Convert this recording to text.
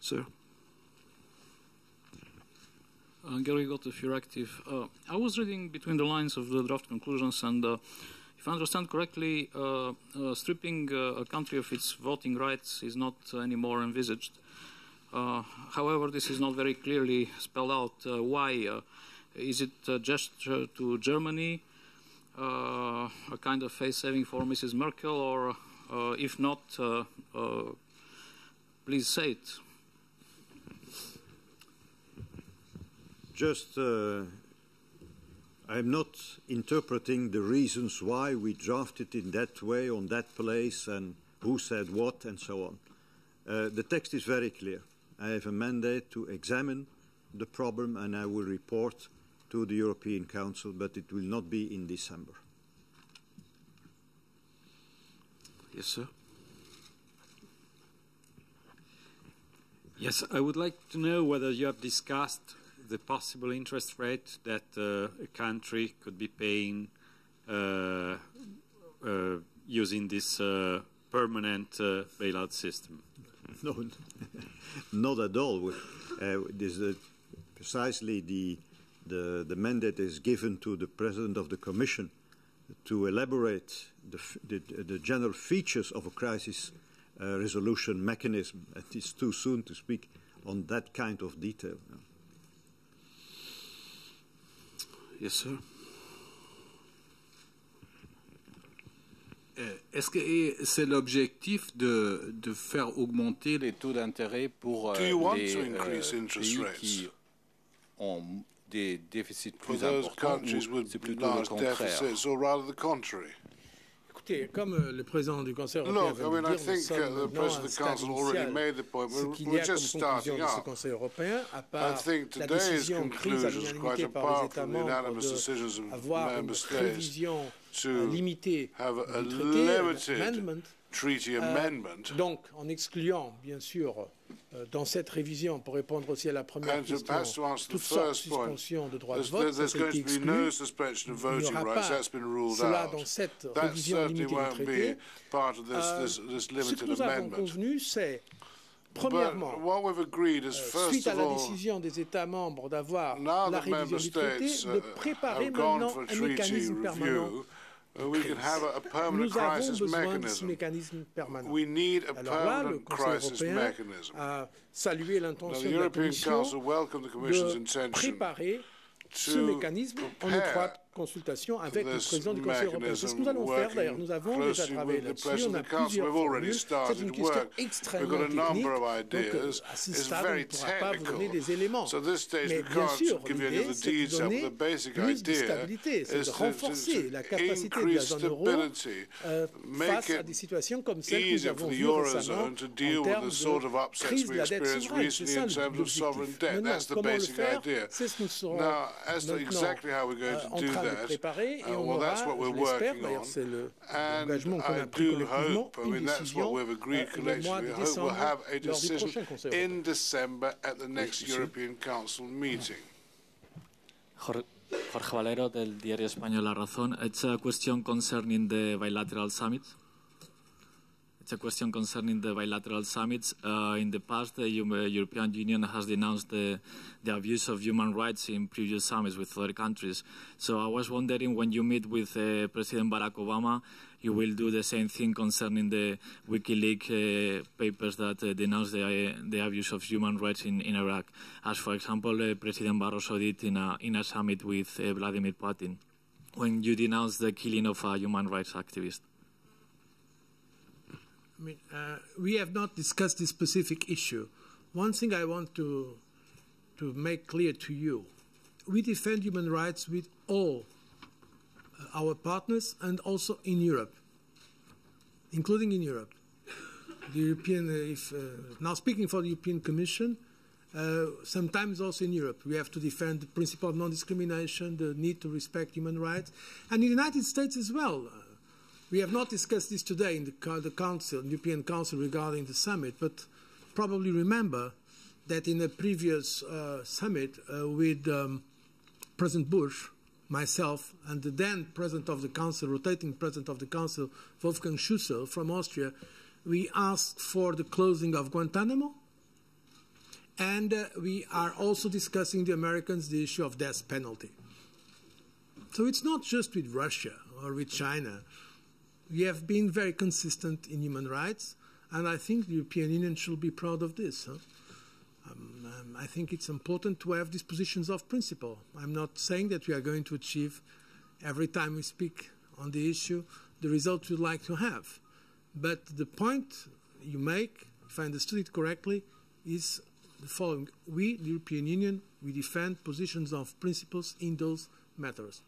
Sir. Gary Gottlieb, Euractiv. I was reading between the lines of the draft conclusions, and if I understand correctly, stripping a country of its voting rights is not anymore envisaged. However, this is not very clearly spelled out. Why? Is it a gesture to Germany, a kind of face-saving for Mrs. Merkel, or if not, please say it. Just, I'm not interpreting the reasons why we drafted in that way, on that place, and who said what, and so on. The text is very clear. I have a mandate to examine the problem, and I will report to the European Council, but it will not be in December. Yes, sir. Yes, I would like to know whether you have discussed the possible interest rate that a country could be paying using this permanent bailout system. No, not at all. This is precisely the mandate is given to the President of the Commission to elaborate the general features of a crisis resolution mechanism. It is too soon to speak on that kind of detail. Yes, sir. Est-ce que c'est l'objectif de faire augmenter les taux d'intérêt pour les pays qui ont des déficits plus importants ou c'est plutôt le contraire? Écoutez, comme le président du Conseil européen vient de dire, nous sommes maintenant à un stade initial. Ce qu'il y a comme conclusion de ce Conseil européen, à part la décision prise à l'unanimité par les États membres d'avoir une révision limitée du traité, donc en excluant, bien sûr, dans cette révision, pour répondre aussi à la première question, toute sorte de suspension de droits de vote, ça a été exclu. Il n'y aura pas cela dans cette révision limitée du traité. Ce que nous avons convenu, c'est, premièrement, suite à la décision des États membres d'avoir la révision du traité, de préparer maintenant un mécanisme permanent. Nous avons besoin de ce mécanisme permanent. Alors là, le Conseil européen a salué l'intention de la Commission de préparer ce mécanisme en étroite consultation avec le président du Conseil européen. C'est ce que nous allons faire d'ailleurs. Nous avons déjà travaillé là-dessus. On a plusieurs formules. C'est une question extrêmement technique. Donc, à ce stade, on ne pourra pas vous donner des éléments. Mais bien sûr, l'idée, c'est de donner plus de stabilité, c'est de renforcer la capacité de la zone euro face à des situations comme celles que nous avons vues récemment en termes de crise de la dette souveraine. C'est ça l'objectif. Maintenant, comment le faire, c'est ce que nous serons maintenant en train de préparer et on aura, je l'espère, d'ailleurs c'est l'engagement qu'on a pris collectivement, une décision le mois de décembre lors du prochain Conseil européen. Jorge Valero del diario español La Razón. It's a question concerning the bilateral summits. It's a question concerning the bilateral summits. In the past, the European Union has denounced the abuse of human rights in previous summits with other countries. So I was wondering, when you meet with President Barack Obama, you will do the same thing concerning the WikiLeaks papers that denounce the abuse of human rights in Iraq, as, for example, President Barroso did in a summit with Vladimir Putin, when you denounced the killing of a human rights activist. I mean, we have not discussed this specific issue. One thing I want to make clear to you, we defend human rights with all our partners and also in Europe, including in Europe. The European, now speaking for the European Commission, sometimes also in Europe, we have to defend the principle of non-discrimination, the need to respect human rights, and in the United States as well. We have not discussed this today in the Council, European Council, regarding the summit, but probably remember that in a previous summit with President Bush, myself, and the then President of the Council, rotating President of the Council, Wolfgang Schüssel from Austria, we asked for the closing of Guantanamo, And we are also discussing the Americans the issue of death penalty. So it's not just with Russia or with China. We have been very consistent in human rights, and I think the European Union should be proud of this. I think it's important to have these positions of principle. I'm not saying that we are going to achieve, every time we speak on the issue, the result we'd like to have. But the point you make, if I understood it correctly, is the following. We, the European Union, we defend positions of principles in those matters.